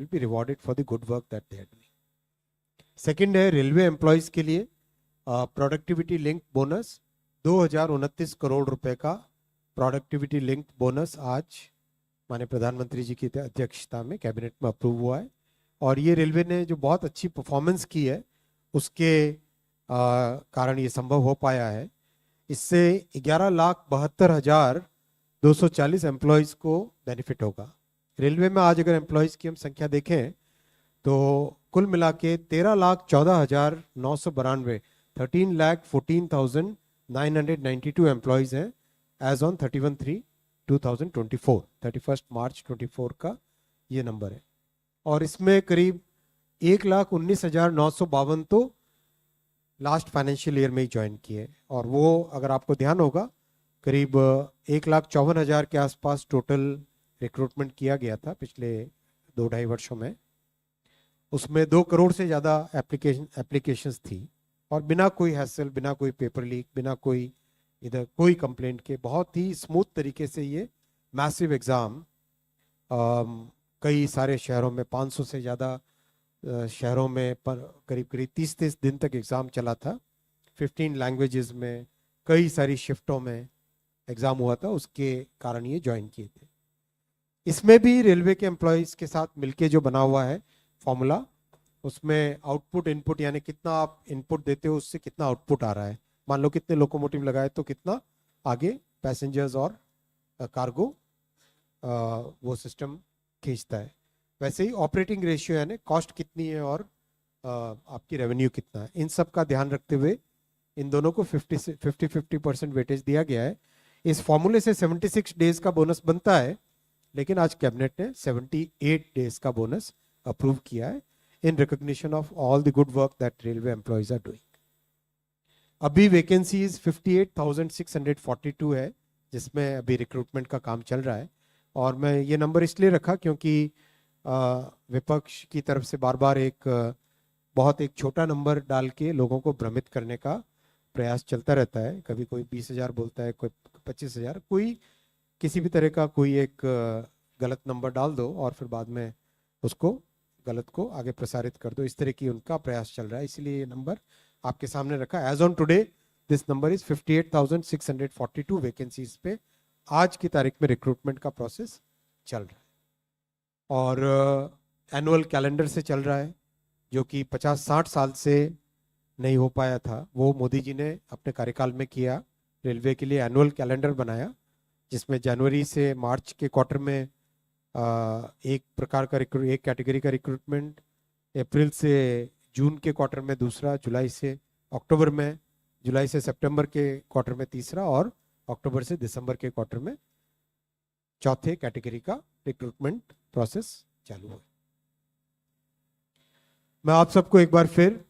Will be rewarded for the good work that they are doing. Second है railway employees के लिए productivity link bonus, 2029 crore रुपए का productivity link bonus आज माननीय प्रधानमंत्री जी की अध्यक्षता में कैबिनेट में अप्रूव हुआ है। और ये रेलवे ने जो बहुत अच्छी परफॉर्मेंस की है उसके कारण ये संभव हो पाया है। इससे 11,72,240 एम्प्लॉयज़ को बेनिफिट होगा। रेलवे में आज अगर एम्प्लॉयज़ की हम संख्या देखें तो कुल मिला के 13,14,992 13,14,992 एम्प्लॉयज़ हैं एज ऑन 31/3/2024, 31 मार्च 24 का ये नंबर है। और इसमें करीब 1,19,952 तो लास्ट फाइनेंशियल ईयर में ही ज्वाइन किए, और वो अगर आपको ध्यान होगा करीब 1,54,000 के आसपास टोटल रिक्रूटमेंट किया गया था पिछले 2-2.5 वर्षों में। उसमें 2 करोड़ से ज़्यादा एप्लीकेशंस थी, और बिना कोई हैसल, बिना कोई पेपर लीक, बिना कोई इधर कोई कंप्लेंट के बहुत ही स्मूथ तरीके से ये मैसिव एग्ज़ाम कई सारे शहरों में 500 से ज़्यादा शहरों में करीब 30 दिन तक एग्ज़ाम चला था। 15 लैंग्वेजेस में कई सारी शिफ्टों में एग्ज़ाम हुआ था, उसके कारण ये ज्वाइन किए थे। इसमें भी रेलवे के एम्प्लॉयज़ के साथ मिलके जो बना हुआ है फॉर्मूला, उसमें आउटपुट इनपुट यानी कितना आप इनपुट देते हो उससे कितना आउटपुट आ रहा है। मान लो कितने लोकोमोटिव लगाए तो कितना आगे पैसेंजर्स और कार्गो वो सिस्टम खींचता है। वैसे ही ऑपरेटिंग रेशियो यानी कॉस्ट कितनी है और आपकी रेवेन्यू कितना है, इन सब का ध्यान रखते हुए इन दोनों को 50% वेटेज दिया गया है। इस फॉर्मूले से 76 डेज का बोनस बनता है, लेकिन आज कैबिनेट ने 78 डेज का बोनस अप्रूव किया है in recognition of all the good work that railway employees are doing. अभी वैकेंसीज 58,642 है जिसमें अभी रिक्रूटमेंट का काम चल रहा है। और मैं ये नंबर इसलिए रखा क्योंकि विपक्ष की तरफ से बार बार बहुत एक छोटा नंबर डाल के लोगों को भ्रमित करने का प्रयास चलता रहता है। कभी कोई 20,000 बोलता है, कोई 25,000, कोई किसी भी तरह का कोई एक गलत नंबर डाल दो और फिर बाद में उसको गलत को आगे प्रसारित कर दो, इस तरह की उनका प्रयास चल रहा है। इसलिए ये नंबर आपके सामने रखा। As on today this number is 58,642 vacancies पे आज की तारीख में रिक्रूटमेंट का प्रोसेस चल रहा है। और एनुअल कैलेंडर से चल रहा है, जो कि 50-60 साल से नहीं हो पाया था, वो मोदी जी ने अपने कार्यकाल में किया। रेलवे के लिए एनुअल कैलेंडर बनाया जिसमें जनवरी से मार्च के क्वार्टर में एक प्रकार का एक कैटेगरी का रिक्रूटमेंट, अप्रैल से जून के क्वार्टर में दूसरा, जुलाई से अक्टूबर में, जुलाई से सितंबर के क्वार्टर में तीसरा, और अक्टूबर से दिसंबर के क्वार्टर में चौथे कैटेगरी का रिक्रूटमेंट प्रोसेस चालू है। मैं आप सबको एक बार फिर